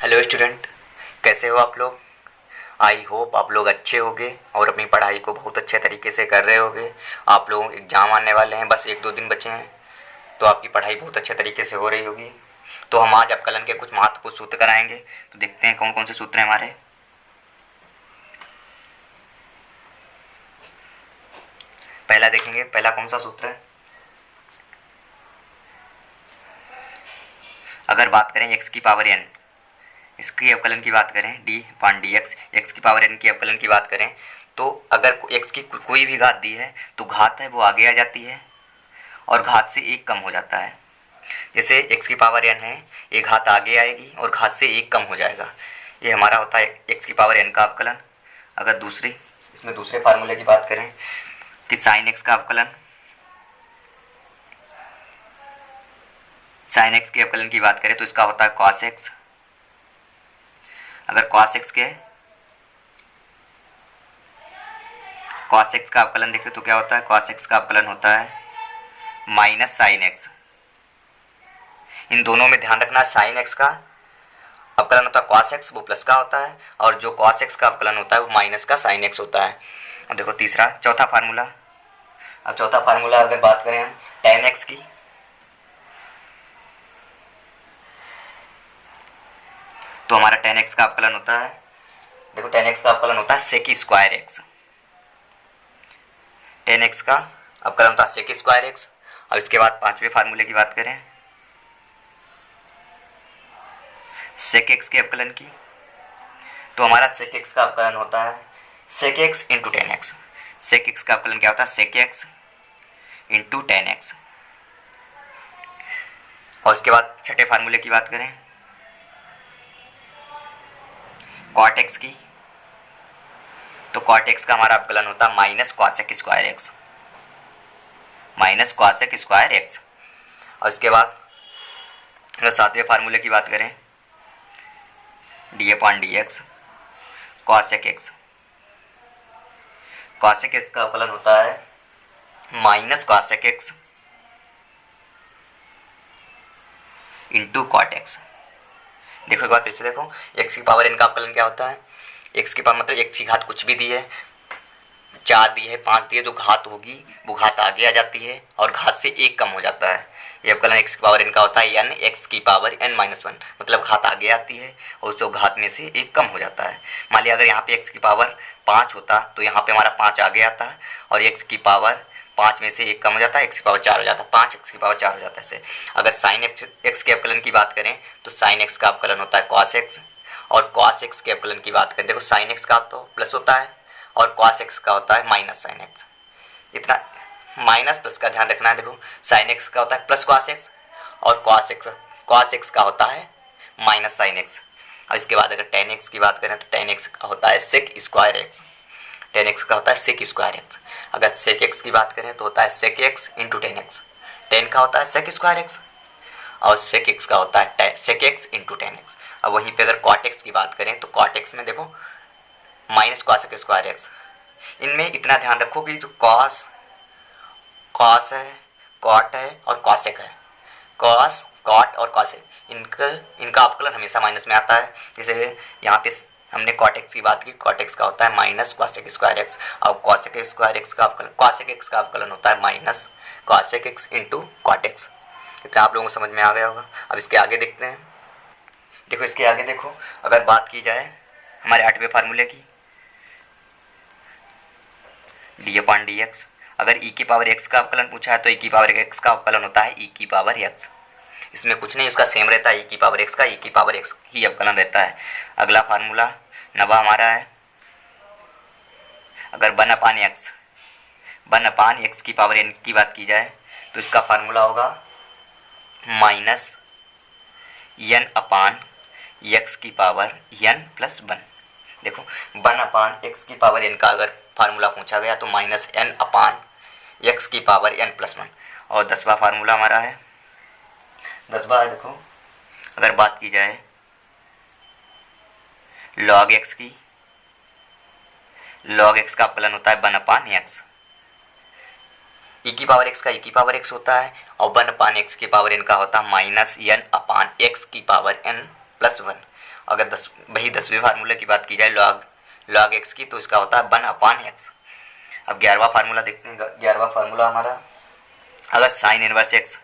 Hello student, कैसे हो आप लोग। आई होप आप लोग अच्छे होंगे और अपनी पढ़ाई को बहुत अच्छे तरीके से कर रहे होंगे। आप लोगों के एग्ज़ाम आने वाले हैं, बस 1-2 दिन बचे हैं, तो आपकी पढ़ाई बहुत अच्छे तरीके से हो रही होगी। तो हम आज अपकलन के कुछ महत्वपूर्ण सूत्र कराएंगे। तो देखते हैं कौन कौन से सूत्र हैं हमारे। पहला देखेंगे, पहला कौन सा सूत्र है। अगर बात करें एक्स की पावर एन, इसकी अवकलन की बात करें d upon d x, x की पावर एन की अवकलन की बात करें, तो अगर एक्स की कोई भी घात दी है तो घात है वो आगे आ जाती है और घात से एक कम हो जाता है। जैसे एक्स की पावर एन है, एक घात आगे आएगी और घात से एक कम हो जाएगा। ये हमारा होता है एक्स की पावर एन का अवकलन। अगर इसमें दूसरे फार्मूले की बात करें कि साइन एक्स का अवकलन, साइन एक्स के अवकलन की बात करें तो इसका होता है कॉस एक्स। अगर कॉस एक्स का अवकलन देखें तो क्या होता है, कॉस एक्स का अवकलन होता है माइनस साइन एक्स। इन दोनों में ध्यान रखना, साइन एक्स का अवकलन होता है कॉस एक्स, वो प्लस का होता है, और जो कॉस एक्स का अवकलन होता है वो माइनस का साइन एक्स होता है। अब देखो चौथा फार्मूला। अब चौथा फार्मूला अगर बात करें हम टेन एक्स की, तो हमारा टेन एक्स का अवकलन होता है, देखो टेन एक्स का अवकलन होता है sec square x. Tan x का अवकलन होता है सेक स्क्वायर एक्स। और इसके बाद पांचवें फार्मूले की बात करें सेक एक्स के अवकलन की, तो हमारा सेक एक्स का अवकलन होता है sec x into tan x. Sec x का अवकलन क्या होता है, sec x into tan x. और उसके बाद छठे फार्मूले की बात करें कॉट एक्स की, तो कॉट एक्स का हमारा अवकलन होता है minus cosec square x, minus cosec square x. और इसके बाद अगर सातवें फार्मूले की बात करें d upon d x cosec x, cosec x का अवकलन होता है minus cosec x into cot x. देखो एक बार फिर से देखो, एक्स की पावर एन का अवकलन क्या होता है, एक्स की पावर मतलब एक्स की घात कुछ भी दी है, 4 दी है, 5 दी है, जो घात होगी वो घात आगे आ जाती है और घात से एक कम हो जाता है। ये अवकलन एक्स की पावर एन का होता है एन एक्स की पावर एन माइनस वन, मतलब घात आगे आती है और जो घात में से एक कम हो जाता है। मान लिया अगर यहाँ पे एक्स की पावर 5 होता तो यहाँ पे हमारा 5 आगे आता है और एक्स की पावर 5 में से एक कम हो जाता है, एक्स की पावर 4 हो जाता है, 5 एक्स की पावर 4 हो जाता है। ऐसे अगर साइन एक्स के अवकलन की बात करें तो साइन एक्स का अवकलन होता है कॉस एक्स, और कॉस एक्स के अवकलन की बात करें, देखो साइन एक्स का तो प्लस होता है और कॉस एक्स का होता है माइनस साइन एक्स। इतना माइनस प्लस का ध्यान रखना है। देखो साइन एक्स का होता है प्लस कॉस एक्स और कॉस एक्स का होता है माइनस साइन एक्स। और इसके बाद अगर टेन एक्स की बात करें तो टेन एक्स का होता है sec square x, tan x का होता है सेक स्क्वायर एक्स। अगर सेक एक्स की बात करें तो होता है sec x into tan x, tan का होता है सेक स्क्वायर एक्स और सेक एक्स का होता है sec x into tan x. अब वहीं पे अगर कॉट एक्स की बात करें तो कॉट एक्स में देखो माइनस कॉसेक स्क्वायर एक्स। इनमें इतना ध्यान रखो कि जो कॉस है, कॉट है और कॉसेक है, कॉस कॉट और कॉसेक इनका अवकलन हमेशा माइनस में आता है। जैसे यहाँ पे हमने कॉट एक्स की बात की, कॉट एक्स का होता है माइनस कॉसेक स्क्वायर एक्स और कॉसेक स्क्वायर एक्स का अवकलन, कॉसेक एक्स का अवकलन होता है minus cosec x into cot x. इतना आप लोगों को समझ में आ गया होगा। अब इसके आगे देखते हैं। देखो इसके आगे देखो, अगर बात की जाए हमारे 8वें फार्मूले की डी अपॉन डी एक्स, अगर ई की पावर एक्स का अवकलन पूछा है तो ई की पावर एक्स का अवकलन होता है ई की पावर एक्स। इसमें कुछ नहीं, उसका सेम रहता है, ई की पावर एक्स का ई की पावर एक्स ही अवकलन रहता है। अगला फार्मूला नवा हमारा है, अगर वन अपान एक्स की पावर एन की बात की जाए तो इसका फार्मूला होगा माइनस एन अपान एक्स की पावर एन प्लस वन। देखो 1 अपान एक्स की पावर एन का अगर फार्मूला पूछा गया तो माइनस एन अपान एक्स की पावर एन प्लस वन। और 10वां फार्मूला हमारा है, 10वां देखो अगर बात की जाए लॉग एक्स की, लॉग एक्स का अवकलन होता है 1 अपान एक्स। ई की पावर एक्स का ई की पावर एक्स होता है और 1 अपान एक्स की पावर एन का होता है माइनस एन अपान एक्स की पावर एन प्लस वन। अगर वही 10वें फार्मूले की बात की जाए लॉग एक्स की, तो इसका होता है 1/x। अब 11वां फार्मूला देखते हैं। 11वां फार्मूला हमारा, अगर साइन इनवर्स एक्स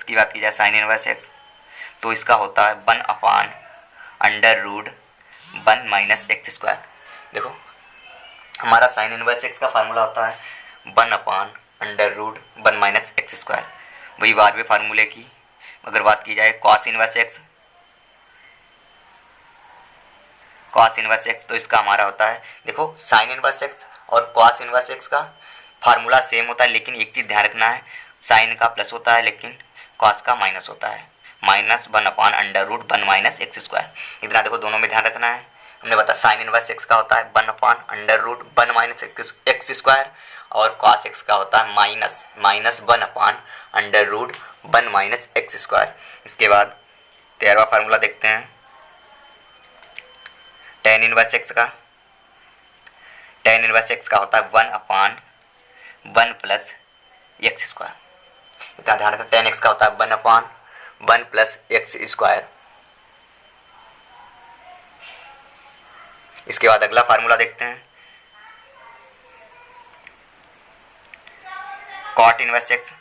की बात की जाए, साइन इनवर्स एक्स, तो इसका होता है 1/√1 माइनस एक्स स्क्वायर। देखो हमारा साइन इनवर्स एक्स का फार्मूला होता है 1/√1 माइनस एक्स स्क्वायर। वही 12वें फार्मूले की अगर बात की जाए, कॉस इनवर्स एक्स, तो इसका हमारा होता है, देखो साइन इनवर्स एक्स और कॉस इनवर्स एक्स का फार्मूला सेम होता है, लेकिन एक चीज़ ध्यान रखना है, साइन का प्लस होता है लेकिन कॉस का माइनस होता है, -1/√1 माइनस एक्स स्क्वायर। इतना देखो दोनों में ध्यान रखना है। हमने बताया साइन इनवर्स एक्स का होता है 1/√1 माइनस एक्स स्क्वायर, और कॉस एक्स का होता है -1/√1 माइनस एक्स स्क्वायर। इसके बाद 13वां फार्मूला देखते हैं, टेन इनवर्स एक्स का होता है 1/1 प्लस एक्स स्क्वायर। इतना ध्यान रखना, tan x का होता है 1/1 प्लस एक्स स्क्वायर। इसके बाद अगला फार्मूला देखते हैं, कॉट इनवर्स एक्स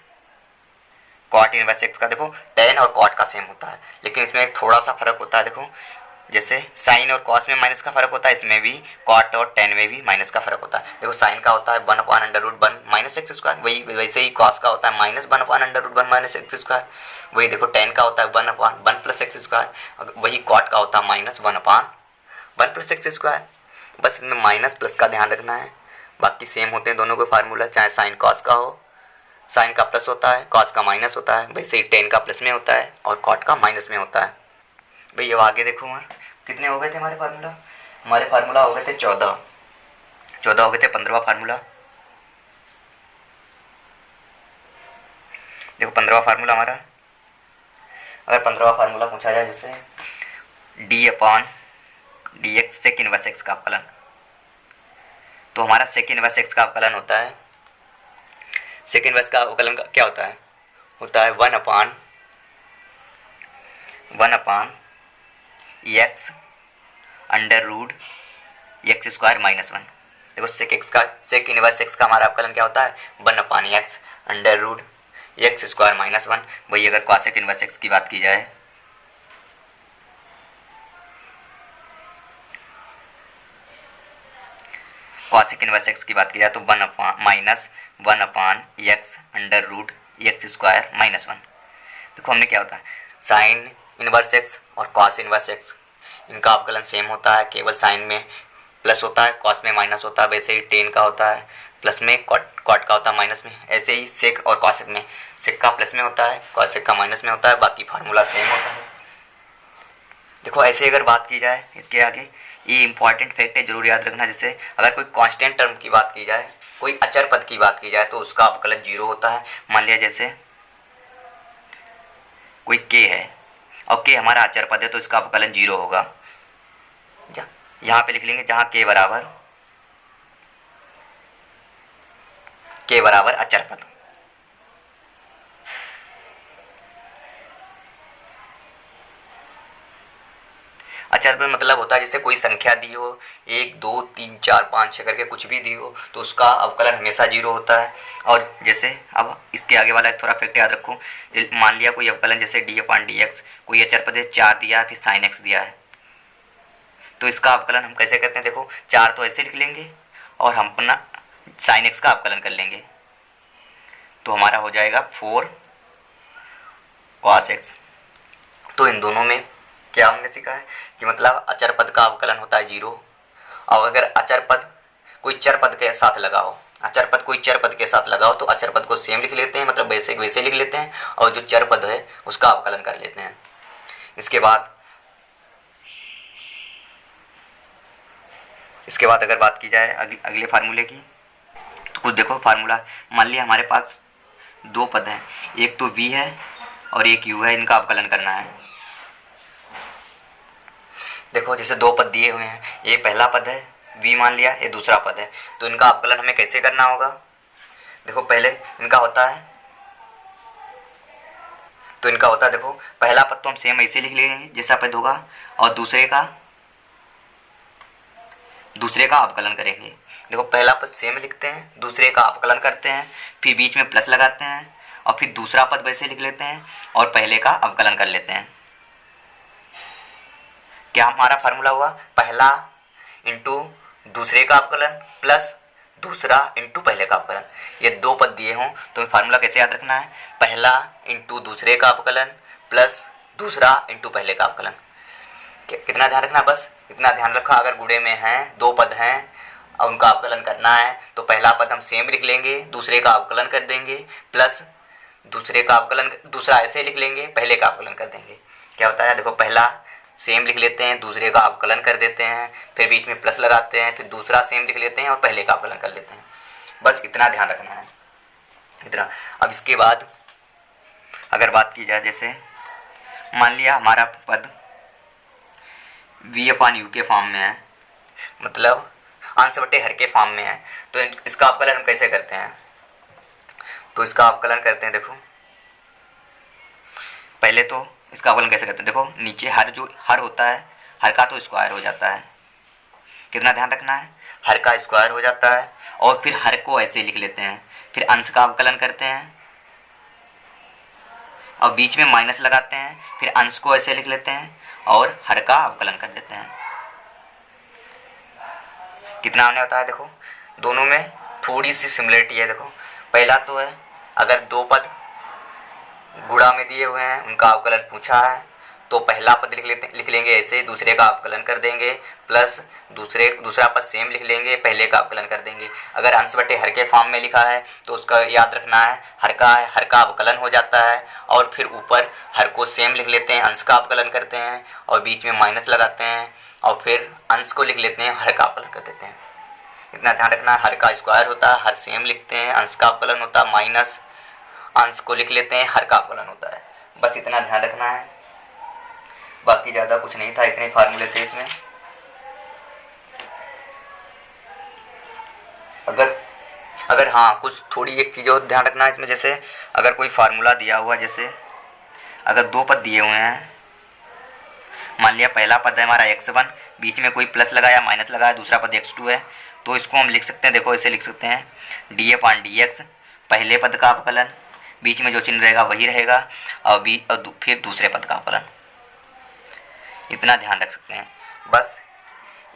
का। देखो tan और कॉट का सेम होता है, लेकिन इसमें एक थोड़ा सा फर्क होता है। देखो जैसे साइन और कॉस में माइनस का फर्क होता है, इसमें भी कॉट और tan में भी माइनस का फर्क होता है। देखो साइन का होता है 1/√1 माइनस एक्स स्क्वायर, वही वैसे ही कॉस का होता है -1/√1 माइनस एक्स स्क्वायर। वही देखो tan का होता है 1/1 प्लस एक्स स्क्वायर, वही कॉट का होता है -1/1 प्लस एक्स स्क्वायर। बस इसमें माइनस प्लस का ध्यान रखना है, बाकी सेम होते हैं दोनों के फार्मूला, चाहे साइन कॉस का हो, साइन का प्लस होता है, कॉस का माइनस होता है, वैसे ही tan का प्लस में होता है और कॉट का माइनस में होता है। भाई अब आगे देखो हमारे कितने हो गए थे हमारे फार्मूला हो गए थे 14 हो गए थे। 15वां फार्मूला देखो, 15वां फार्मूला हमारा, अगर 15वां फार्मूला पूछा जाए जैसे d/dx सेक इनवर्स एक्स का अवकलन, तो हमारा सेक इनवर्स एक्स का अवकलन होता है, सेक इनवर्स का अवकलन क्या होता है 1/(x स्क्वायर माइनस 1)। देखो सेक इनवर्स एक्स का हमारा अवकलन क्या होता है 1/(x स्क्वायर माइनस 1)। वही अगर कॉसेक इनवर्स एक्स की बात की जाए, तो 1/(x स्क्वायर माइनस 1)। देखो हमने क्या होता है, साइन इनवर्स एक्स और कॉस इनवर्स एक्स, इनका अवकलन सेम होता है, केवल साइन में प्लस होता है, कॉस में माइनस होता है। वैसे ही टेन का होता है प्लस में, कॉट का होता है माइनस में। ऐसे ही सेक और कॉसेक में, सेक का प्लस में होता है, कॉसेक का माइनस में होता है, बाकी फार्मूला सेम होता है। देखो ऐसे अगर बात की जाए इसके आगे, ये इंपॉर्टेंट फैक्ट है, जरूर याद रखना। जैसे अगर कोई कांस्टेंट टर्म की बात की जाए, कोई अचर पद की बात की जाए, तो उसका अवकलन 0 होता है। मान लिया जैसे कोई k है और k हमारा अचर पद है, तो इसका अवकलन 0 होगा। यहाँ पे लिख लेंगे जहाँ k बराबर अचर पद। अचर पद मतलब होता है जैसे कोई संख्या दी हो, 1 2 3 4 5 6 करके कुछ भी दी हो, तो उसका अवकलन हमेशा 0 होता है। और जैसे अब इसके आगे वाला थोड़ा फैक्ट याद रखो, मान लिया कोई अवकलन जैसे d/dx, कोई अचर पद 4 दिया फिर sin x दिया है, तो इसका अवकलन हम कैसे करते हैं। देखो 4 तो ऐसे लिख लेंगे और हम अपना sin x का अवकलन कर लेंगे, तो हमारा हो जाएगा 4 cos x। तो इन दोनों में क्या हमने सीखा है कि मतलब अचर पद का अवकलन होता है 0, और अगर अचर पद कोई चर पद के साथ लगाओ, तो अचर पद को सेम लिख लेते हैं, मतलब वैसे लिख लेते हैं, और जो चर पद है उसका अवकलन कर लेते हैं। इसके बाद अगर बात की जाए अगले फार्मूले की, तो कुछ देखो फार्मूला, मान लिया हमारे पास 2 पद हैं, एक तो v है और एक u है, इनका अवकलन करना है। देखो जैसे 2 पद दिए हुए हैं, ये पहला पद है v मान लिया, ये दूसरा पद है, तो इनका अवकलन हमें कैसे करना होगा। देखो पहले इनका होता है तो इनका होता है, देखो पहला पद तो हम सेम ऐसे लिख लेंगे जैसा पद होगा, और दूसरे का अवकलन करेंगे। देखो पहला पद सेम लिखते हैं, दूसरे का अवकलन करते हैं, फिर बीच में प्लस लगाते हैं, और फिर दूसरा पद वैसे लिख लेते हैं और पहले का अवकलन कर लेते हैं। क्या हमारा फार्मूला हुआ, पहला इंटू दूसरे का अवकलन प्लस दूसरा इंटू पहले का अवकलन। ये दो पद दिए हों तो फार्मूला कैसे याद रखना है, पहला इंटू दूसरे का अवकलन प्लस दूसरा इंटू पहले का अवकलन। कितना ध्यान रखना, बस इतना ध्यान रखा, अगर गुणे में हैं दो पद हैं और उनका अवकलन करना है तो पहला पद हम सेम लिख लेंगे, दूसरे का अवकलन कर देंगे, प्लस दूसरे का अवकलन, दूसरा ऐसे लिख लेंगे, पहले का अवकलन कर देंगे। क्या होता है, देखो पहला सेम लिख लेते हैं, दूसरे का अवकलन कर देते हैं, फिर बीच में प्लस लगाते हैं, फिर दूसरा सेम लिख लेते हैं और पहले का अवकलन कर लेते हैं। बस इतना ध्यान रखना है, इतना। अब इसके बाद अगर बात की जाए, जैसे मान लिया हमारा पद v/u के फॉर्म में है, मतलब अंश बटे हर के फॉर्म में है, तो इसका अवकलन हम कैसे करते हैं, तो इसका अवकलन करते हैं। देखो पहले तो इसका अवकलन कैसे करते हैं, देखो नीचे हर होता है, हर का तो स्क्वायर हो जाता है। कितना ध्यान रखना है, हर का स्क्वायर हो जाता है, और फिर हर को ऐसे लिख लेते हैं, फिर अंश का अवकलन करते हैं और बीच में माइनस लगाते हैं, फिर अंश को ऐसे लिख लेते हैं और हर का अवकलन कर देते हैं। कितना हमने बताया, देखो दोनों में थोड़ी सी सिमिलरिटी है। देखो पहला तो है, अगर दो पद गुणा में दिए हुए हैं, उनका अवकलन पूछा है, तो पहला पद लिख लेंगे ऐसे, दूसरे का अवकलन कर देंगे, प्लस दूसरा पद सेम लिख लेंगे, पहले का अवकलन कर देंगे। अगर अंश बटे हर के फॉर्म में लिखा है तो उसका याद रखना है, हर का अवकलन हो जाता है, और फिर ऊपर हर को सेम लिख लेते हैं, अंश का अवकलन करते हैं और बीच में माइनस लगाते हैं, और फिर अंश को लिख लेते हैं, हर का अवकलन कर देते हैं। इतना ध्यान रखना है, हर का स्क्वायर होता है, हर सेम लिखते हैं, अंश का अवकलन होता है, माइनस अंश को लिख लेते हैं, हर का अवकलन होता है। बस इतना ध्यान रखना है, बाकी ज़्यादा कुछ नहीं था, इतने फार्मूले थे इसमें। अगर हाँ कुछ थोड़ी एक चीज़ और ध्यान रखना है इसमें, जैसे अगर कोई फार्मूला दिया हुआ, जैसे अगर दो पद दिए हुए हैं, मान लिया पहला पद है हमारा x1, बीच में कोई प्लस लगाया माइनस लगाया, दूसरा पद x2 है, तो इसको हम लिख सकते हैं, देखो ऐसे लिख सकते हैं d/dx, पहले पद का अवकलन, बीच में जो चिन्ह रहेगा वही रहेगा, और फिर दूसरे पद का अवकलन। इतना ध्यान रख सकते हैं। बस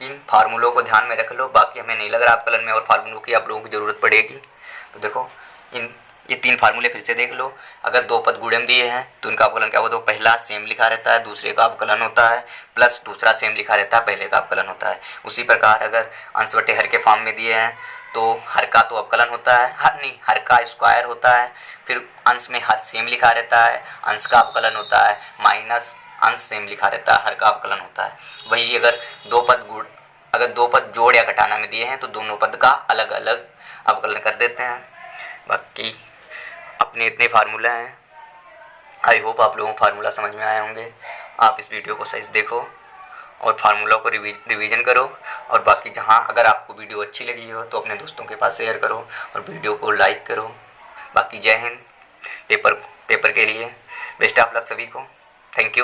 इन फार्मूलों को ध्यान में रख लो, बाकी हमें नहीं लग रहा अवकलन में और फार्मूलों की आप लोगों को ज़रूरत पड़ेगी। तो देखो ये तीन फार्मूले फिर से देख लो। अगर दो पद गुणे में दिए हैं तो इनका अवकलन क्या होता है, तो पहला सेम लिखा रहता है, दूसरे का अवकलन होता है, प्लस दूसरा सेम लिखा रहता है, पहले का अवकलन होता है। उसी प्रकार अगर अंश बटे हर के फॉर्म में दिए हैं तो हर का तो अवकलन होता है, हर का स्क्वायर होता है, फिर अंश में हर सेम लिखा रहता है, अंश का अवकलन होता है, माइनस अंश सेम लिखा रहता है, हर का अवकलन होता है। वही अगर दो पद जोड़ या घटाना में दिए हैं तो दोनों पद का अलग अलग अवकलन कर देते हैं। बाकी अपने इतने फार्मूला हैं। आई होप आप लोगों को फार्मूला समझ में आए होंगे। आप इस वीडियो को सही से देखो और फार्मूला को रिवीजन करो, और बाकी जहाँ अगर आपको वीडियो अच्छी लगी हो तो अपने दोस्तों के पास शेयर करो और वीडियो को लाइक करो। बाकी जय हिंद। पेपर के लिए बेस्ट ऑफ लक सभी को। Thank you.